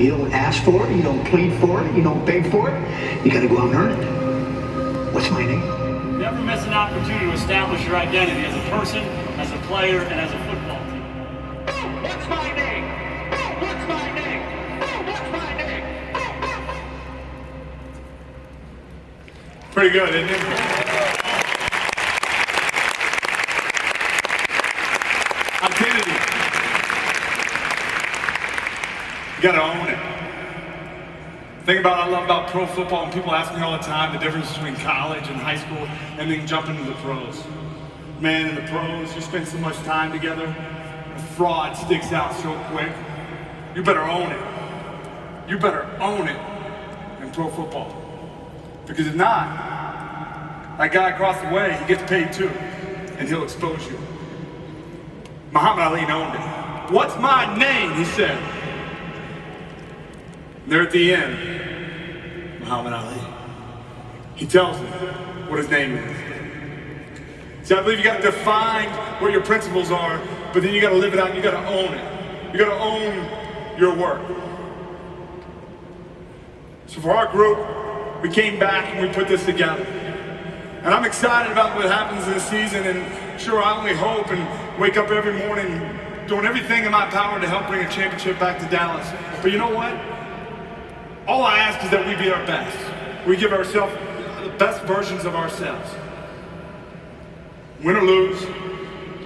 You don't ask for it, you don't plead for it, you don't beg for it. You gotta go out and earn it. What's my name? Never miss an opportunity to establish your identity as a person, as a player, and as a football team. What's my name? What's my name? What's my name? Pretty good, isn't it? Identity. You gotta own it. The thing I love about pro football, and people ask me all the time, the difference between college and high school and then jumping into the pros. Man, in the pros, you spend so much time together, the fraud sticks out so quick. You better own it. You better own it in pro football. Because if not, that guy across the way, he gets paid too, and he'll expose you. Muhammad Ali owned it. What's my name, he said. There at the end, Muhammad Ali, he tells them what his name is. See, I believe you gotta define what your principles are, but then you gotta live it out and you gotta own it. You gotta own your work. So for our group, we came back and we put this together. And I'm excited about what happens this season, and sure, I only hope and wake up every morning doing everything in my power to help bring a championship back to Dallas. But you know what? All I ask is that we be our best. We give ourselves the best versions of ourselves. Win or lose,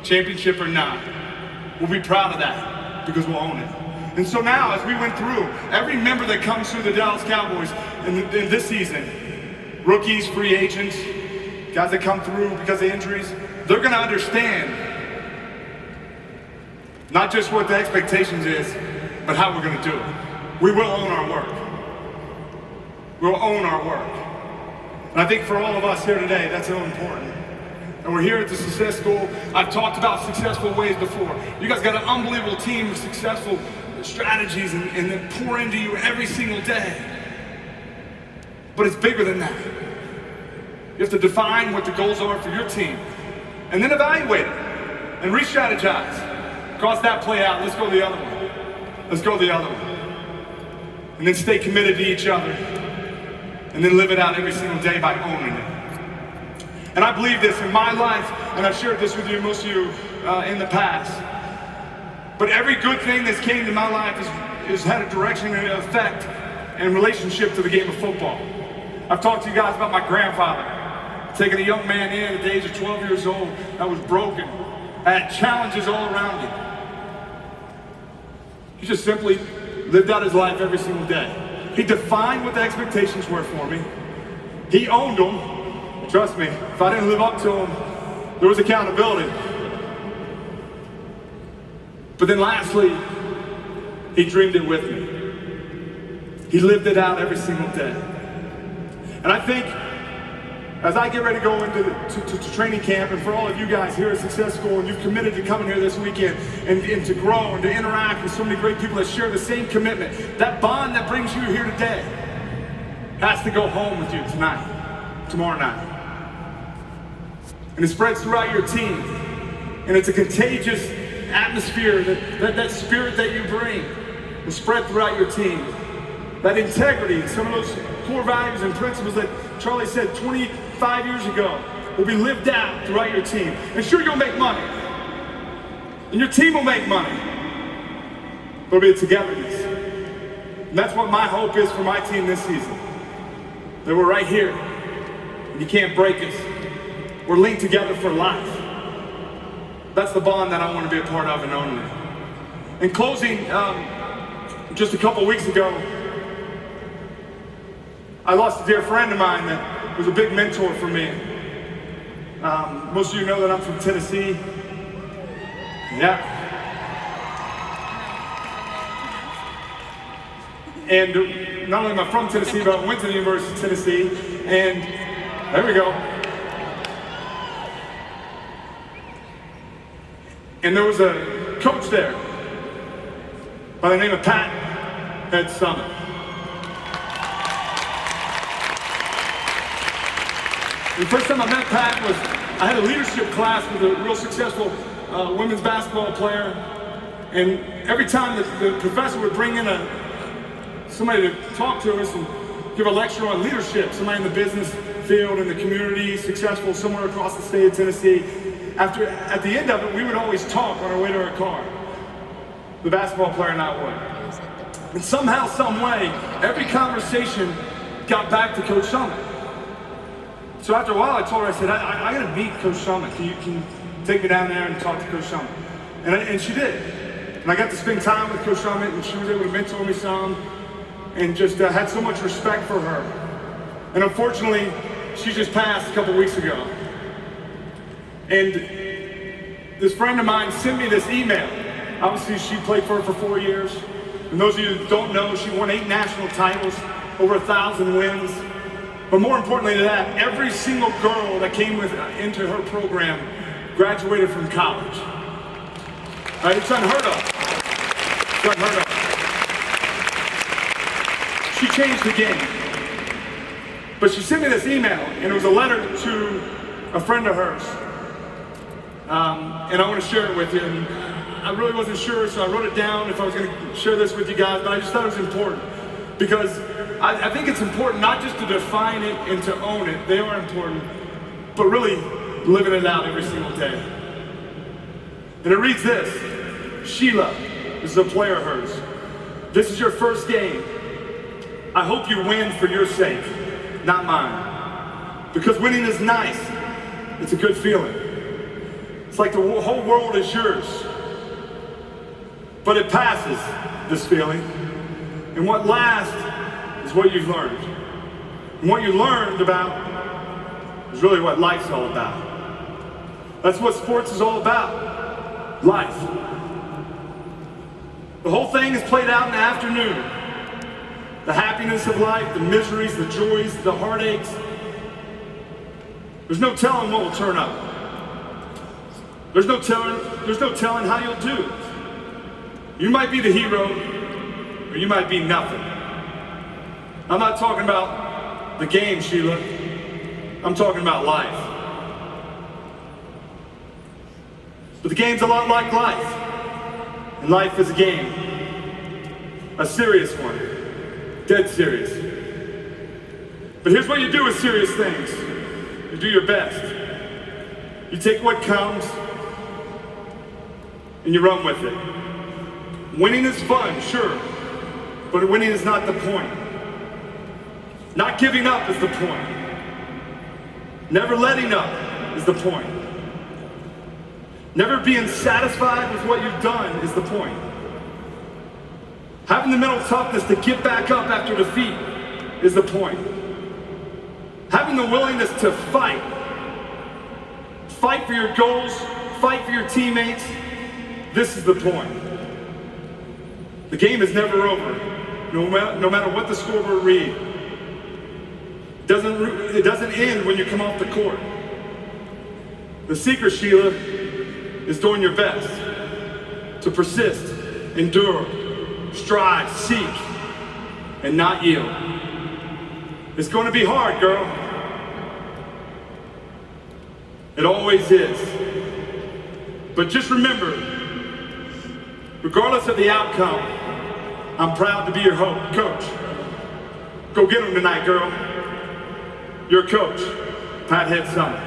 championship or not, we'll be proud of that because we'll own it. And so now, as we went through, every member that comes through the Dallas Cowboys in this season, rookies, free agents, guys that come through because of injuries, they're gonna understand not just what the expectations is, but how we're gonna do it. We will own our work. We'll own our work. And I think for all of us here today, that's so important. And we're here at the Success School. I've talked about successful ways before. You guys got an unbelievable team of successful strategies and that pour into you every single day. But it's bigger than that. You have to define what the goals are for your team, and then evaluate it, and re-strategize. Cross that play out, let's go the other one. Let's go the other one. And then stay committed to each other, and then live it out every single day by owning it. And I believe this in my life, and I've shared this with you, most of you, in the past. But every good thing that's came to my life has had a direction and an effect and relationship to the game of football. I've talked to you guys about my grandfather, taking a young man in at the age of 12 years old that was broken, had challenges all around him. He just simply lived out his life every single day. He defined what the expectations were for me. He owned them. Trust me, if I didn't live up to them, there was accountability. But then lastly, he dreamed it with me. He lived it out every single day. And I think, as I get ready to go into to training camp, and for all of you guys here at Success School, and you've committed to coming here this weekend and to grow and to interact with so many great people that share the same commitment, that bond that brings you here today has to go home with you tonight, tomorrow night. And it spreads throughout your team. And it's a contagious atmosphere, that spirit that you bring will spread throughout your team. That integrity, some of those core values and principles that Charlie said 25 years ago will be lived out throughout your team. And sure, you'll make money. And your team will make money. But it'll be a togetherness. And that's what my hope is for my team this season. That we're right here. And you can't break us. We're linked together for life. That's the bond that I want to be a part of and owning it. In closing, just a couple weeks ago, I lost a dear friend of mine that was a big mentor for me. Most of you know that I'm from Tennessee. Yeah. And not only am I from Tennessee, but I went to the University of Tennessee. And there we go. And there was a coach there by the name of Pat at Summit. The first time I met Pat was, I had a leadership class with a real successful women's basketball player. And every time the professor would bring in a somebody to talk to us and give a lecture on leadership, somebody in the business field, in the community, successful somewhere across the state of Tennessee. At the end of it, we would always talk on our way to our car. The basketball player and I would. And somehow, some way, every conversation got back to Coach Summit. So after a while, I told her, I said, I gotta meet Coach Summit. Can you take me down there and talk to Coach Summit? And she did. And I got to spend time with Coach Summit, and she was able to mentor me some, and just had so much respect for her. And unfortunately, she just passed a couple weeks ago. And this friend of mine sent me this email. Obviously, she played for her for 4 years. And those of you that don't know, she won 8 national titles, over 1,000 wins. But more importantly than that, every single girl that came into her program graduated from college. It's unheard of. It's unheard of. She changed the game. But she sent me this email, and it was a letter to a friend of hers. And I want to share it with you. And I really wasn't sure, so I wrote it down if I was going to share this with you guys, but I just thought it was important. Because I think it's important not just to define it and to own it, they are important, but really living it out every single day. And it reads this: Sheila, this is a player of hers. This is your first game. I hope you win for your sake, not mine. Because winning is nice. It's a good feeling. It's like the whole world is yours. But it passes, this feeling. And what lasts is what you've learned. And what you learned about is really what life's all about. That's what sports is all about. Life. The whole thing is played out in the afternoon. The happiness of life, the miseries, the joys, the heartaches. There's no telling what will turn up. There's no telling how you'll do. You might be the hero, or you might be nothing. I'm not talking about the game, Sheila. I'm talking about life. But the game's a lot like life. And life is a game. A serious one. Dead serious. But here's what you do with serious things. You do your best. You take what comes and you run with it. Winning is fun, sure, but winning is not the point. Not giving up is the point. Never letting up is the point. Never being satisfied with what you've done is the point. Having the mental toughness to get back up after defeat is the point. Having the willingness to fight. Fight for your goals, fight for your teammates. This is the point. The game is never over, no matter what the scoreboard reads. It doesn't end when you come off the court. The secret, Sheila, is doing your best to persist, endure, strive, seek, and not yield. It's going to be hard, girl. It always is. But just remember, regardless of the outcome, I'm proud to be your coach. Go get them tonight, girl. Your coach, Pat Head Summit.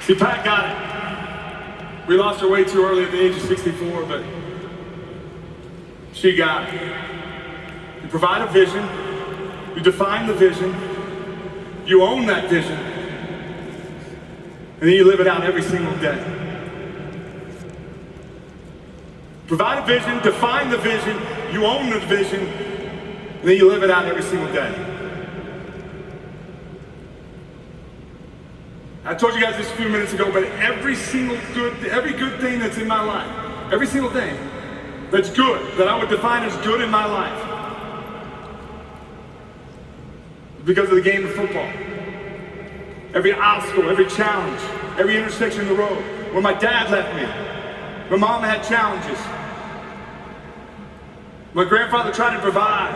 See, Pat got it. We lost her way too early at the age of 64, but she got it. You provide a vision, you define the vision, you own that vision, and then you live it out every single day. Provide a vision, define the vision, you own the vision, and then you live it out every single day. I told you guys this a few minutes ago, but every good thing that's in my life, every single thing that's good, that I would define as good in my life, because of the game of football. Every obstacle, every challenge, every intersection of the road, where my dad left me, where mom had challenges, my grandfather tried to provide,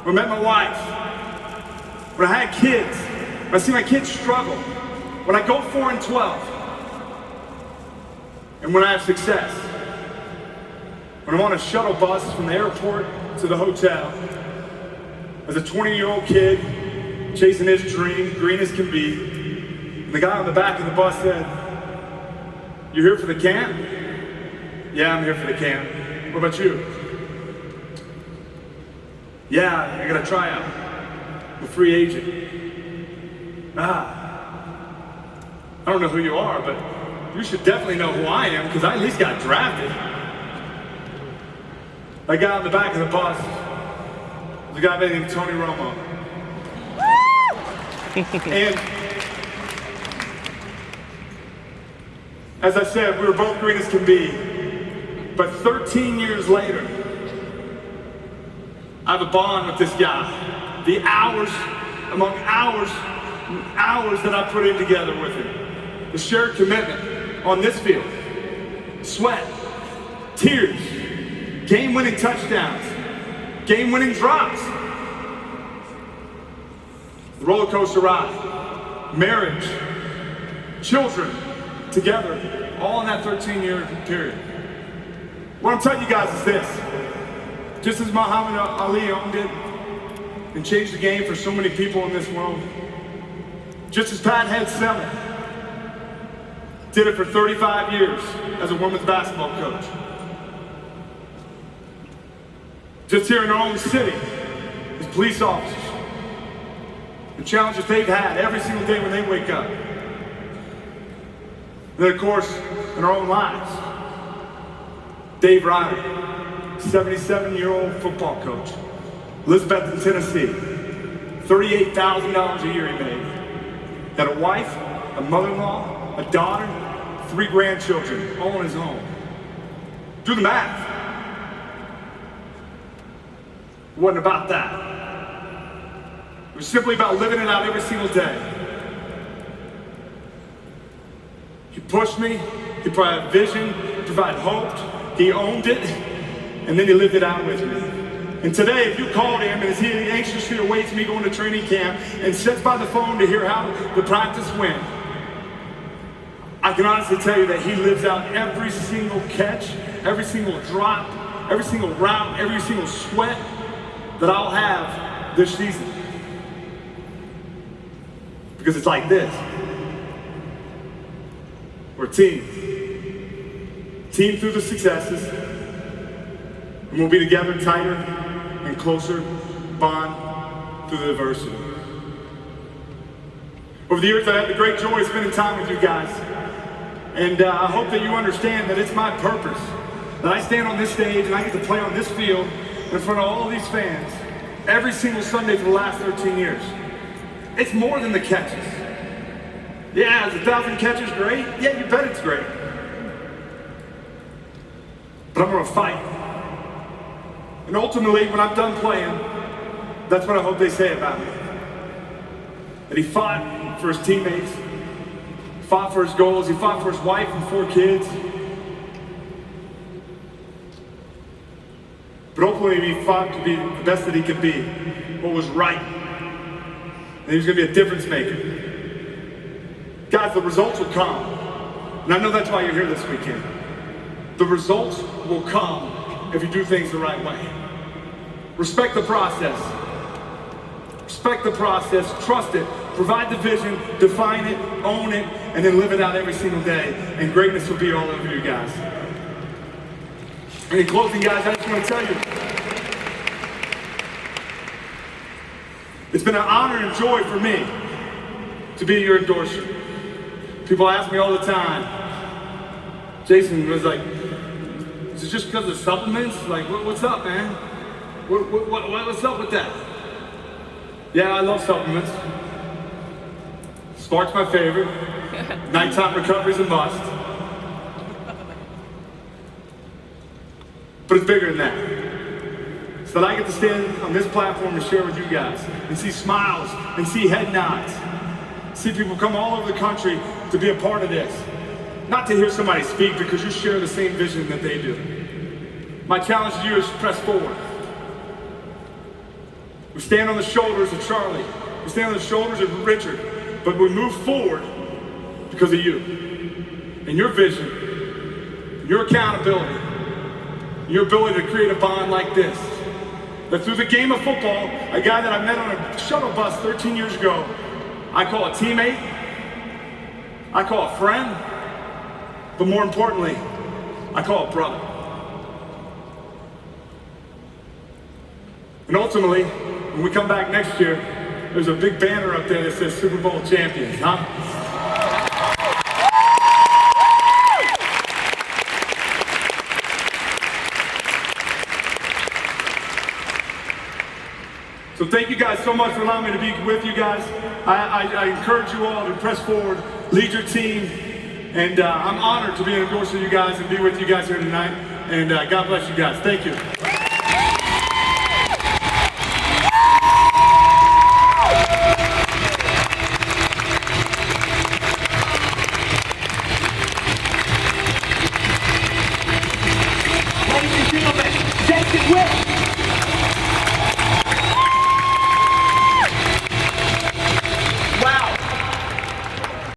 when I met my wife, when I had kids, when I see my kids struggle, when I go 4-12, and when I have success, when I'm on a shuttle bus from the airport to the hotel, as a 20-year-old kid chasing his dream, green as can be, and the guy on the back of the bus said, "You here for the camp?" "Yeah, I'm here for the camp." "What about you?" "Yeah, I got a tryout. I'm a free agent." "I don't know who you are, but you should definitely know who I am, because I at least got drafted." That guy on the back of the bus was a guy named Tony Romo. And as I said, we were both green as can be, but 13 years later, I have a bond with this guy. The hours that I put in together with him, the shared commitment on this field, sweat, tears, game-winning touchdowns, game-winning drops, the roller coaster ride, marriage, children, together, all in that 13-year period. What I'm telling you guys is this: just as Muhammad Ali owned it and changed the game for so many people in this world, just as Pat Head-Semmel did it for 35 years as a women's basketball coach, just here in our own city, as police officers, the challenges they've had every single day when they wake up. And then, of course, in our own lives, Dave Ryder, 77-year-old football coach, Elizabethton, Tennessee, $38,000 a year he made. Had a wife, a mother-in-law, a daughter, 3 grandchildren, all on his own. Do the math. It wasn't about that. It was simply about living it out every single day. He pushed me, he provided vision, provided hope, he owned it, and then he lived it out with me. And today, if you called him and he anxiously awaits me going to training camp and sits by the phone to hear how the practice went, I can honestly tell you that he lives out every single catch, every single drop, every single route, every single sweat that I'll have this season. Because it's like this. We're a team. Team through the successes. And we'll be together tighter and closer bond through the adversity. Over the years, I've had the great joy of spending time with you guys. And I hope that you understand that it's my purpose that I stand on this stage and I get to play on this field in front of all these fans every single Sunday for the last 13 years. It's more than the catches. Yeah, is 1,000 catches great? Yeah, you bet it's great. But I'm gonna fight. And ultimately, when I'm done playing, that's what I hope they say about me. That he fought for his teammates, fought for his goals, he fought for his wife and 4 kids. But ultimately, he fought to be the best that he could be, what was right. And he was gonna be a difference maker. Guys, the results will come. And I know that's why you're here this weekend. The results will come if you do things the right way. Respect the process. Respect the process, trust it, provide the vision, define it, own it, and then live it out every single day. And greatness will be all over you guys. And in closing, guys, I just want to tell you, it's been an honor and joy for me to be your endorser. People ask me all the time, Jason was like, is it just because of supplements? Like, what's up, man? What's up with that? Yeah, I love supplements. Spark's my favorite. Nighttime recovery's a must. But it's bigger than that. So that I get to stand on this platform and share with you guys and see smiles and see head nods. See people come all over the country to be a part of this. Not to hear somebody speak because you share the same vision that they do. My challenge to you is to press forward. We stand on the shoulders of Charlie. We stand on the shoulders of Richard. but we move forward because of you and your vision, your accountability, your ability to create a bond like this. That through the game of football, a guy that I met on a shuttle bus 13 years ago, I call a teammate, I call a friend, but more importantly, I call a brother. And ultimately, when we come back next year, there's a big banner up there that says Super Bowl champions, huh? So thank you guys so much for allowing me to be with you guys. I encourage you all to press forward, lead your team, and I'm honored to be an endorser of you guys and be with you guys here tonight. And God bless you guys. Thank you. Ladies and gentlemen, Witten.